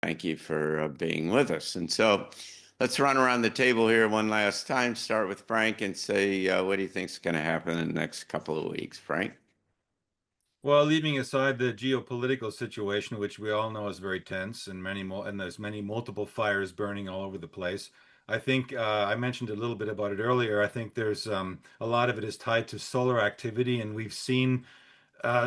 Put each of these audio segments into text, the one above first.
thank you for being with us. And so let's run around the table here one last time. Start with Frank and say, what do you think is going to happen in the next couple of weeks, Frank? Well, leaving aside the geopolitical situation, which we all know is very tense and there's many multiple fires burning all over the place. I think I mentioned a little bit about it earlier. I think there's a lot of it is tied to solar activity, and we've seen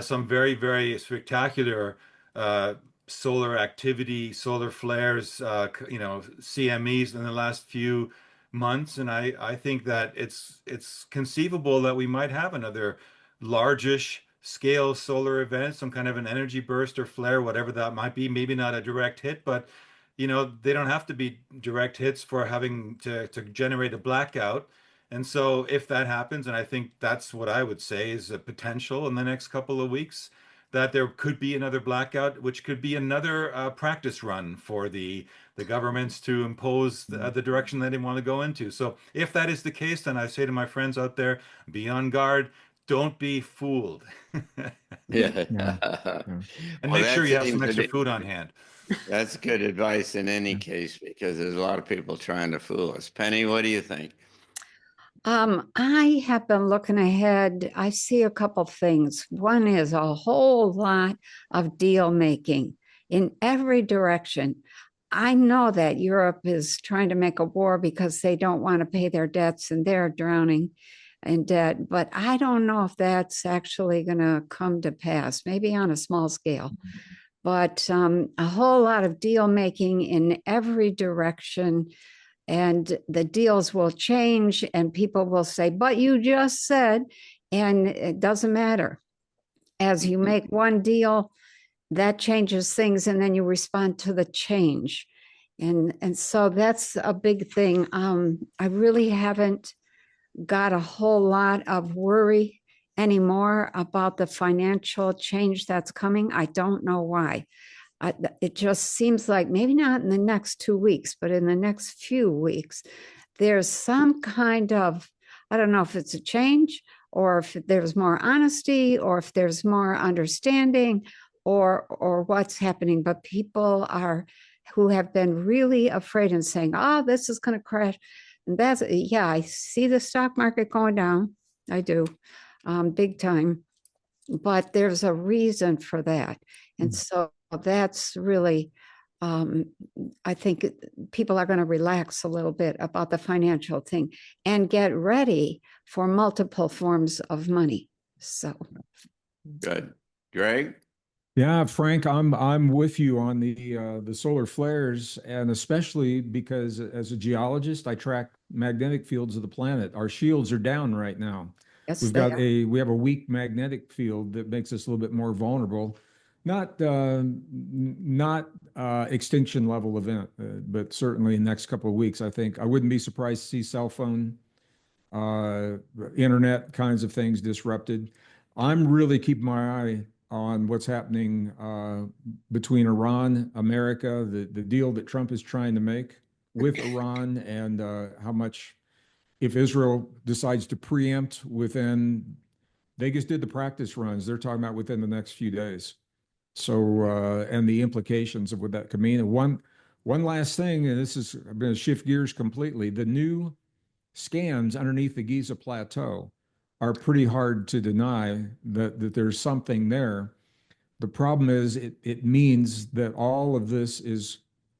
some very, very spectacular uh, solar activity, solar flares, CMEs in the last few months, and I think that it's conceivable that we might have another largish scale solar event, some kind of an energy burst or flare, whatever that might be. Maybe not a direct hit, but they don't have to be direct hits for having to generate a blackout. And so if that happens, and I think that's what I would say is a potential in the next couple of weeks, that there could be another blackout, which could be another practice run for the governments to impose the direction that they want to go into. So if that is the case, then I say to my friends out there, be on guard. Don't be fooled. Yeah. Yeah. Yeah. And Well, make sure that you have seems some to extra be, food on hand. that's good advice in any case, because there's a lot of people trying to fool us. Penny, what do you think? I have been looking ahead. I see a couple things. One is a whole lot of deal making in every direction. I know that Europe is trying to make a war because they don't want to pay their debts and they're drowning in debt, but I don't know if that's actually going to come to pass, maybe on a small scale. But a whole lot of deal making in every direction, and the deals will change and people will say, but you just said, and it doesn't matter. As you make one deal, that changes things, and then you respond to the change. And so that's a big thing. I really haven't got a whole lot of worry anymore about the financial change that's coming. I don't know why. It just seems like maybe not in the next 2 weeks, but in the next few weeks, there's some kind of, I don't know if it's a change or if there's more honesty or if there's more understanding or what's happening. But people are who have been really afraid and saying, oh, this is going to crash. And that's, yeah, I see the stock market going down. I do, big time. But there's a reason for that. And so that's really, I think people are going to relax a little bit about the financial thing and get ready for multiple forms of money. So Good. Greg? Yeah, Frank, I'm with you on the solar flares, and especially because as a geologist, I track magnetic fields of the planet. Our shields are down right now. yes, We've got we have a weak magnetic field that makes us a little bit more vulnerable. Not extinction level event, but certainly in the next couple of weeks, I think I wouldn't be surprised to see cell phone, uh, internet kinds of things disrupted. I'm really keeping my eye on what's happening between Iran, America, the deal that Trump is trying to make with Iran, and how much, if Israel decides to preempt within, they just did the practice runs, they're talking about within the next few days. So, and the implications of what that could mean. And one last thing, and this is, I'm going to shift gears completely. The new scans underneath the Giza Plateau are pretty hard to deny that there's something there. The problem is it means that all of this is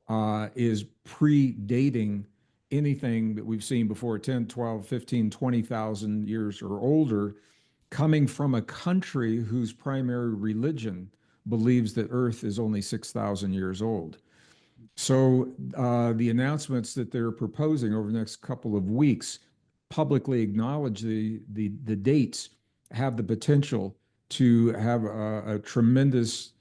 predating anything that we've seen before 10, 12, 15, 20,000 years or older, coming from a country whose primary religion believes that Earth is only 6,000 years old. So the announcements that they're proposing over the next couple of weeks publicly acknowledge the dates have the potential to have a tremendous,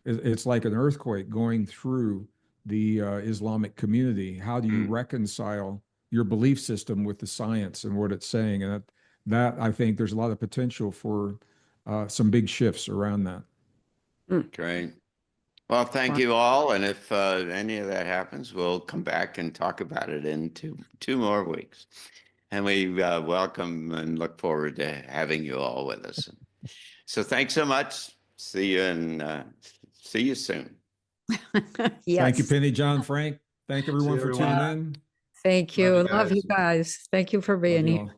it's like an earthquake going through the Islamic community. How do you reconcile your belief system with the science and what it's saying? And that I think there's a lot of potential for some big shifts around that. Great. Well, thank you all. And if any of that happens, we'll come back and talk about it in two more weeks. And we welcome and look forward to having you all with us. So thanks so much. See you soon. Thank you, Yes, Penny, John, Frank. Thank everyone for tuning everyone. in. thank Love you. you Love you guys. guys. Thank you for Love being you here. all.